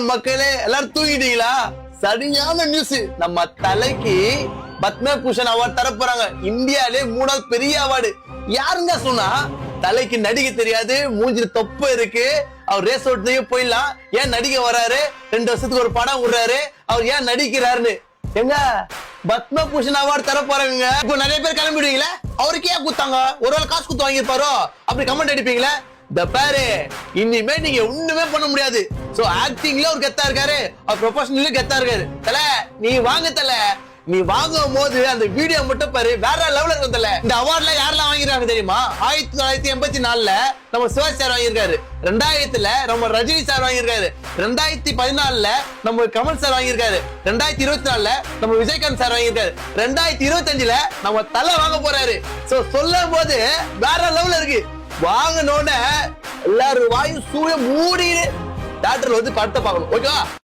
மக்களே எல்லாரும் தூங்கிட்டீங்களா? சரியான நியூஸ். நம்ம தலைக்கு பத்மபூஷன் அவார்டு தர போறாங்க. இந்தியாலே 3வது பெரிய அவார்டு. யாருங்க சொன்னா? தலைக்கு நடிக்க தெரியாது, மூஞ்சில தொப்பை இருக்கு, அவர் ரேஸ் ஓட்டுலயே போயிடலாம், ஏன் நடிக்க வராரு, 2 வருஷத்துக்கு ஒரு படம் விடுறாரு, அவர் ஏன் நடிக்கிறாருன்னு. எங்க பத்மபூஷன் அவார்டு தர போறாங்க. இப்போ நிறைய பேர் கிளம்பிடுவீங்களா? அவருக்கு ஏன் குத்தாங்க? ஒருவேளை காசு குத்து வாங்கிருப்பாரோ அப்படி கமெண்ட் அடிப்பீங்களா? இந்த பாரு, இனிமே நீங்க ஒண்ணுமே பண்ண முடியாது. சோ ஆக்டிங்ல ஒரு கெத்தா இருக்காரு, அவர் ப்ரொபஷனல்ல கெத்தா இருக்காரு. தல நீ வாங்க தல, நீ வாங்கும் போது அந்த வீடியோ மட்டும் பாரு, வேற லெவல்ல இருக்கும் தல. இந்த அவார்ட்ல யாரெல்லாம் வாங்கிருக்காங்க தெரியுமா? 1984ல நம்ம சிவாஜி சார் வாங்கியிருக்காரு, 2000ல நம்ம ரஜினி சார் வாங்கியிருக்காரு, 2014ல நம்ம கமல் சார் வாங்கியிருக்காரு, 2024ல நம்ம விஜயகாந்த் சார் வாங்கியிருக்காரு, 2025ல நம்ம தலை வாங்க போறாரு. சோ சொல்லும் போது வேற லெவல்ல இருக்கு. வாங்கினோட எல்லாரும் வாயும் சூழ மூடி தியேட்டர்ல வந்து படத்தை பார்க்கணும். ஓகேவா?